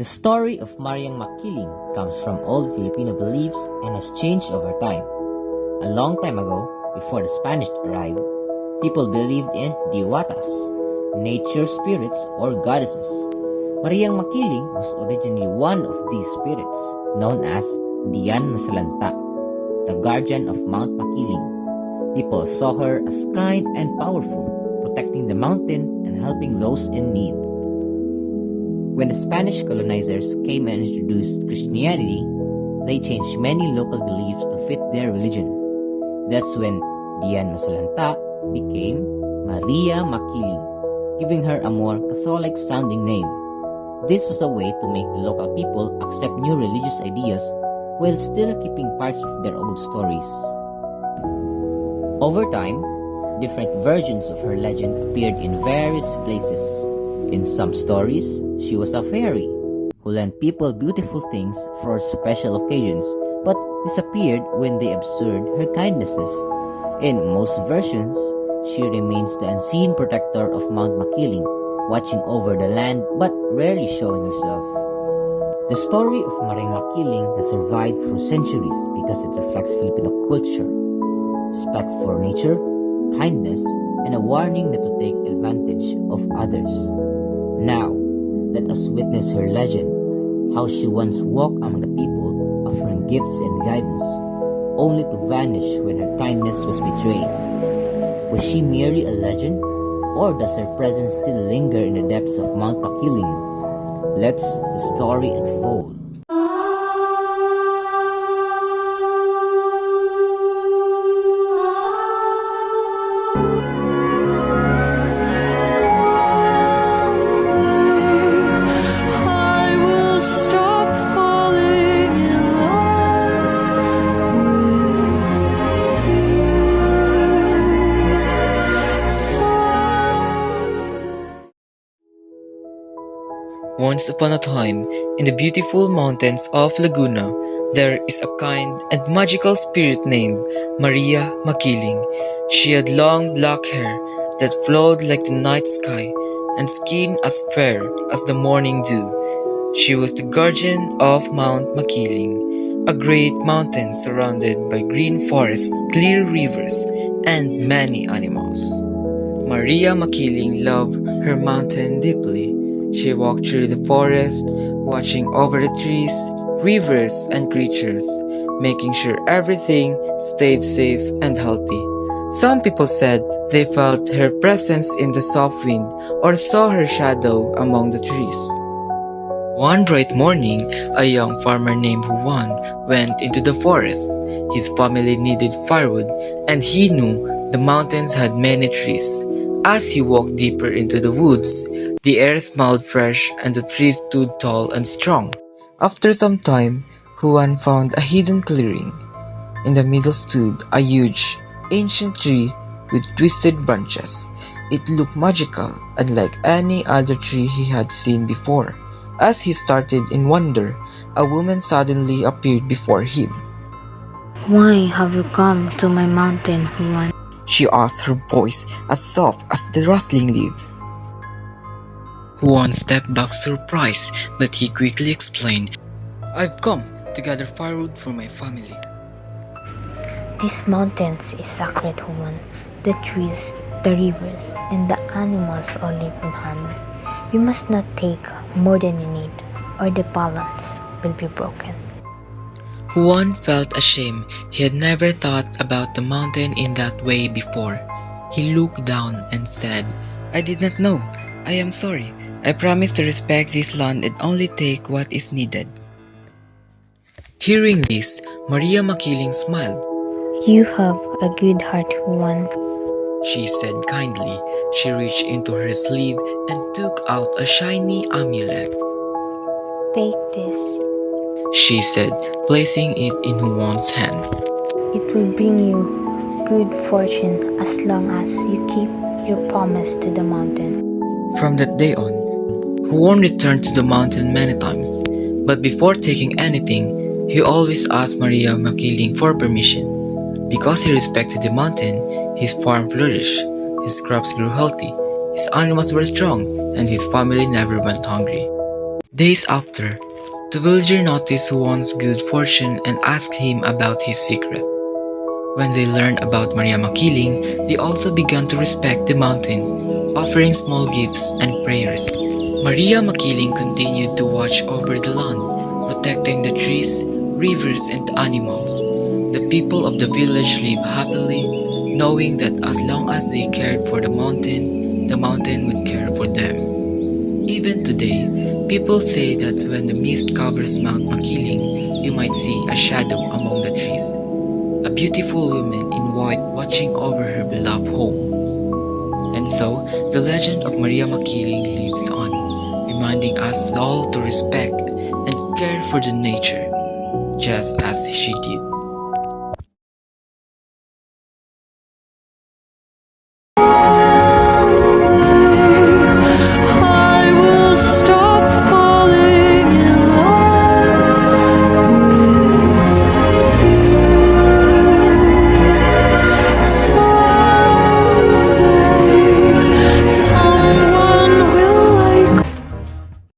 The story of Mariang Makiling comes from old Filipino beliefs and has changed over time. A long time ago, before the Spanish arrived, people believed in diwatas, nature spirits or goddesses. Mariang Makiling was originally one of these spirits, known as Dian Masalanta, the guardian of Mount Makiling. People saw her as kind and powerful, protecting the mountain and helping those in need. When the Spanish colonizers came and introduced Christianity, they changed many local beliefs to fit their religion. That's when Dian Masalanta became Maria Makiling, giving her a more Catholic-sounding name. This was a way to make the local people accept new religious ideas while still keeping parts of their old stories. Over time, different versions of her legend appeared in various places. In some stories, she was a fairy who lent people beautiful things for special occasions but disappeared when they observed her kindnesses. In most versions, she remains the unseen protector of Mount Makiling, watching over the land but rarely showing herself. The story of Mariang Makiling has survived for centuries because it reflects Filipino culture, respect for nature, kindness, and a warning not to take advantage of others. Now, let us witness her legend, how she once walked among the people, offering gifts and guidance, only to vanish when her kindness was betrayed. Was she merely a legend, or does her presence still linger in the depths of Mount Makiling? Let's the story unfold. Once upon a time, in the beautiful mountains of Laguna, there is a kind and magical spirit named Maria Makiling. She had long black hair that flowed like the night sky and skin as fair as the morning dew. She was the guardian of Mount Makiling, a great mountain surrounded by green forests, clear rivers, and many animals. Maria Makiling loved her mountain deeply. She walked through the forest, watching over the trees, rivers, and creatures, making sure everything stayed safe and healthy. Some people said they felt her presence in the soft wind or saw her shadow among the trees. One bright morning, a young farmer named Juan went into the forest. His family needed firewood, and he knew the mountains had many trees. As he walked deeper into the woods, the air smelled fresh and the trees stood tall and strong. After some time, Juan found a hidden clearing. In the middle stood a huge, ancient tree with twisted branches. It looked magical, unlike any other tree he had seen before. As he started in wonder, a woman suddenly appeared before him. "Why have you come to my mountain, Juan?" She asked, her voice as soft as the rustling leaves. Juan stepped back surprised, but he quickly explained, "I've come to gather firewood for my family." "This mountain is sacred, Juan. The trees, the rivers, and the animals all live in harmony. You must not take more than you need, or the balance will be broken." Juan felt ashamed. He had never thought about the mountain in that way before. He looked down and said, "I did not know. I am sorry. I promise to respect this land and only take what is needed." Hearing this, Maria Makiling smiled. "You have a good heart, Juan. She said kindly. She reached into her sleeve and took out a shiny amulet. Take this. She said, placing it in Juan's hand. It will bring you good fortune as long as you keep your promise to the mountain." From that day on, Juan returned to the mountain many times, but before taking anything, he always asked Maria Makiling for permission. Because he respected the mountain, his farm flourished, his crops grew healthy, his animals were strong, and his family never went hungry. Days after, the villager noticed who wants good fortune and asked him about his secret. When they learned about Mariang Makiling, they also began to respect the mountain, offering small gifts and prayers. Mariang Makiling continued to watch over the land, protecting the trees, rivers, and animals. The people of the village lived happily, knowing that as long as they cared for the mountain would care for them. Even today, people say that when the mist covers Mount Makiling, you might see a shadow among the trees, a beautiful woman in white watching over her beloved home. And so, the legend of Mariang Makiling lives on, reminding us all to respect and care for the nature, just as she did.